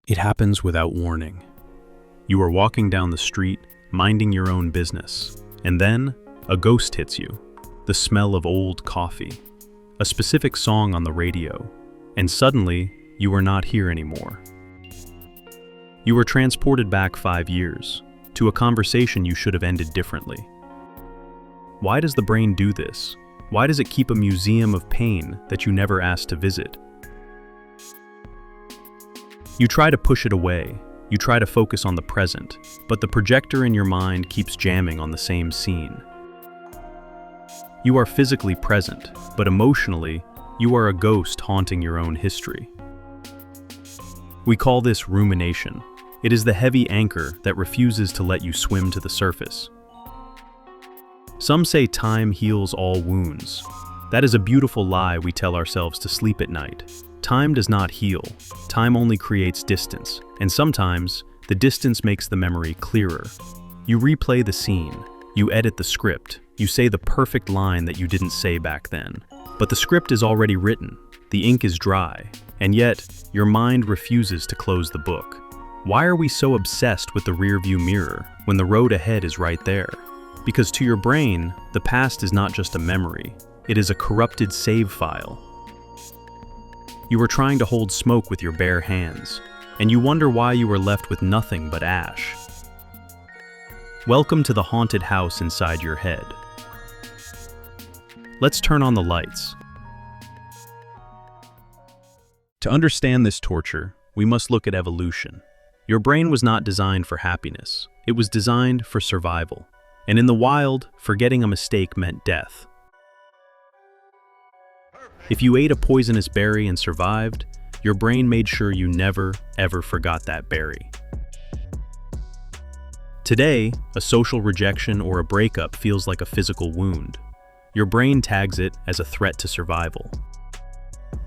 It happens without warning. You are walking down the street, minding your own business, and then a ghost hits you. The smell of old coffee, a specific song on the radio, and suddenly you are not here anymore. You were transported back 5 years to a conversation you should have ended differently. Why does the brain do this? Why does it keep a museum of pain that you never asked to visit? You try to push it away, you try to focus on the present, but the projector in your mind keeps jamming on the same scene. You are physically present, but emotionally, you are a ghost haunting your own history. We call this rumination. It is the heavy anchor that refuses to let you swim to the surface. Some say time heals all wounds. That is a beautiful lie we tell ourselves to sleep at night. Time does not heal. Time only creates distance, and sometimes the distance makes the memory clearer. You replay the scene, you edit the script, you say the perfect line that you didn't say back then. But the script is already written, the ink is dry, and yet your mind refuses to close the book. Why are we so obsessed with the rearview mirror when the road ahead is right there? Because to your brain, the past is not just a memory, it is a corrupted save file. You were trying to hold smoke with your bare hands, and you wonder why you were left with nothing but ash. Welcome to the haunted house inside your head. Let's turn on the lights. To understand this torture, we must look at evolution. Your brain was not designed for happiness. It was designed for survival. And in the wild, forgetting a mistake meant death. If you ate a poisonous berry and survived, your brain made sure you never, ever forgot that berry. Today, a social rejection or a breakup feels like a physical wound. Your brain tags it as a threat to survival.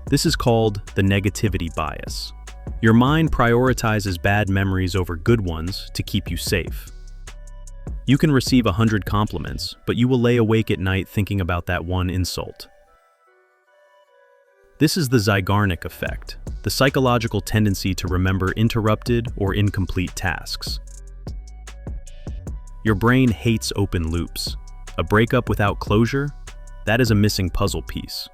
This is called the negativity bias. Your mind prioritizes bad memories over good ones to keep you safe. You can receive 100 compliments, but you will lay awake at night thinking about that one insult. This is the Zeigarnik Effect, the psychological tendency to remember interrupted or incomplete tasks. Your brain hates open loops. A breakup without closure? That is a missing puzzle piece.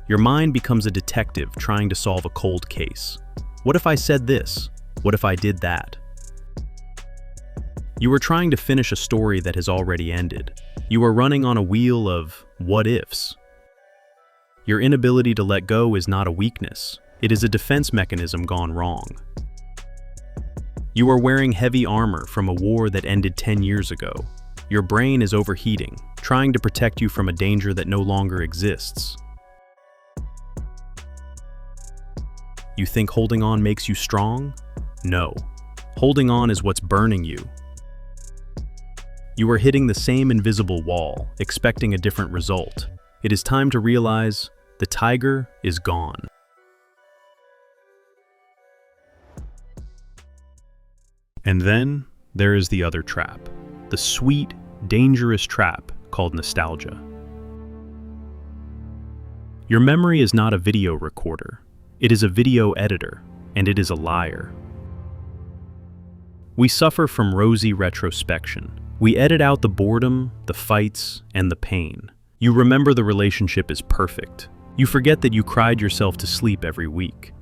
Your mind becomes a detective trying to solve a cold case. What if I said this? What if I did that? You are trying to finish a story that has already ended. You are running on a wheel of what-ifs. Your inability to let go is not a weakness. It is a defense mechanism gone wrong. You are wearing heavy armor from a war that ended 10 years ago. Your brain is overheating, trying to protect you from a danger that no longer exists. You think holding on makes you strong? No. Holding on is what's burning you. You are hitting the same invisible wall, expecting a different result. It is time to realize the tiger is gone. And then there is the other trap, the sweet, dangerous trap called nostalgia. Your memory is not a video recorder. It is a video editor, and it is a liar. We suffer from Rosy Retrospection. We edit out the boredom, the fights, and the pain. You remember the relationship is perfect. You forget that you cried yourself to sleep every week.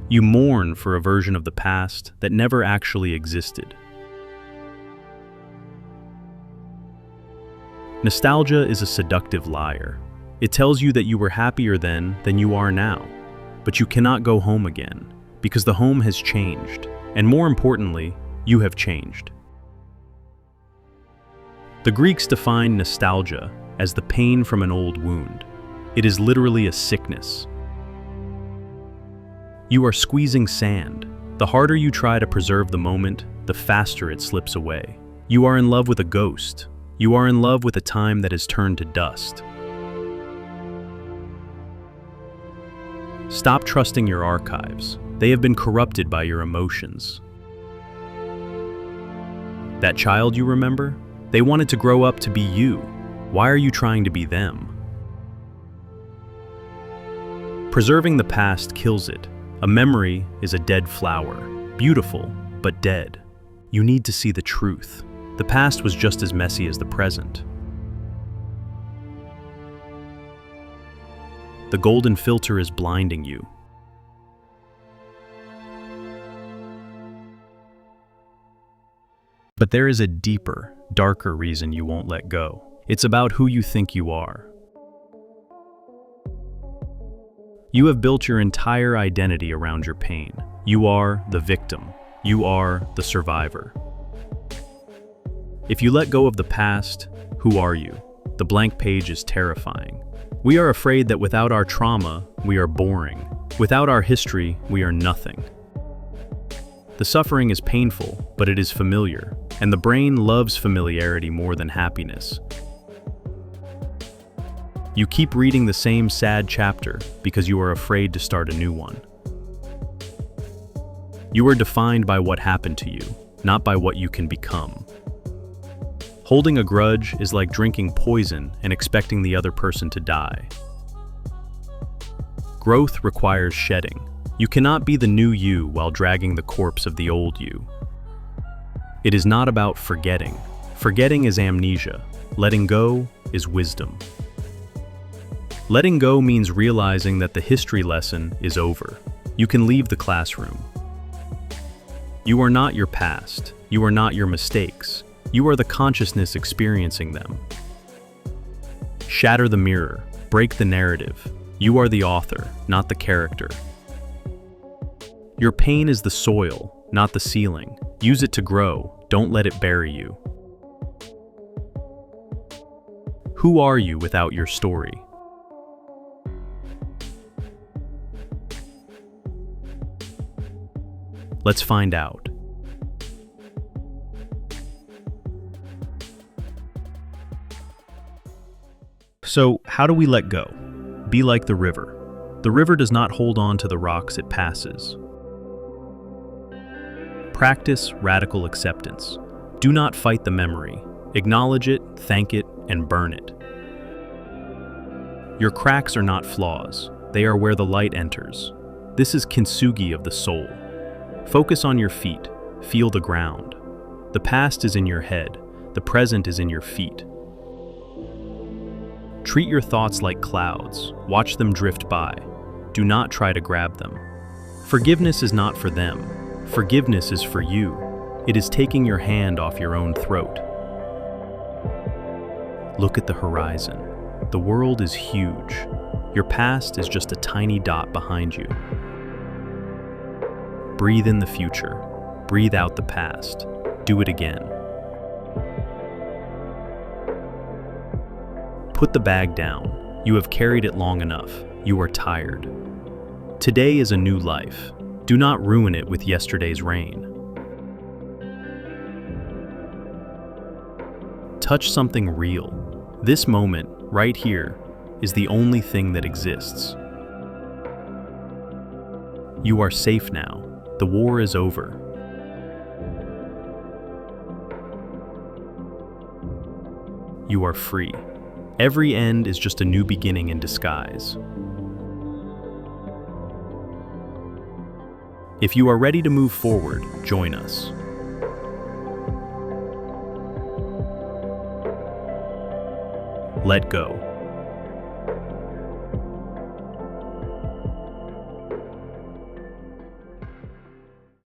You mourn for a version of the past that never actually existed. Nostalgia is a seductive liar. It tells you that you were happier then than you are now, but you cannot go home again because the home has changed, and more importantly, you have changed. The Greeks defined nostalgia as the pain from an old wound. It is literally a sickness. You are squeezing sand. The harder you try to preserve the moment, the faster it slips away. You are in love with a ghost. You are in love with a time that has turned to dust. Stop trusting your archives. They have been corrupted by your emotions. That child you remember? They wanted to grow up to be you. Why are you trying to be them? Preserving the past kills it. A memory is a dead flower, beautiful, but dead. You need to see the truth. The past was just as messy as the present. The golden filter is blinding you. But there is a deeper, darker reason you won't let go. It's about who you think you are. You have built your entire identity around your pain. You are the victim. You are the survivor. If you let go of the past, who are you? The blank page is terrifying. We are afraid that without our trauma, we are boring. Without our history, we are nothing. The suffering is painful, but it is familiar, and the brain loves familiarity more than happiness. You keep reading the same sad chapter because you are afraid to start a new one. You are defined by what happened to you, not by what you can become. Holding a grudge is like drinking poison and expecting the other person to die. Growth requires shedding. You cannot be the new you while dragging the corpse of the old you. It is not about forgetting. Forgetting is amnesia. Letting go is wisdom. Letting go means realizing that the history lesson is over. You can leave the classroom. You are not your past. You are not your mistakes. You are the consciousness experiencing them. Shatter the mirror. Break the narrative. You are the author, not the character. Your pain is the soil, not the ceiling. Use it to grow. Don't let it bury you. Who are you without your story? Let's find out. So, how do we let go? Be like the river. The river does not hold on to the rocks it passes. Practice radical acceptance. Do not fight the memory. Acknowledge it, thank it, and burn it. Your cracks are not flaws. They are where the light enters. This is kintsugi of the soul. Focus on your feet. Feel the ground. The past is in your head. The present is in your feet. Treat your thoughts like clouds. Watch them drift by. Do not try to grab them. Forgiveness is not for them. Forgiveness is for you. It is taking your hand off your own throat. Look at the horizon. The world is huge. Your past is just a tiny dot behind you. Breathe in the future. Breathe out the past. Do it again. Put the bag down. You have carried it long enough. You are tired. Today is a new life. Do not ruin it with yesterday's rain. Touch something real. This moment, right here, is the only thing that exists. You are safe now. The war is over. You are free. Every end is just a new beginning in disguise. If you are ready to move forward, join us. Let go.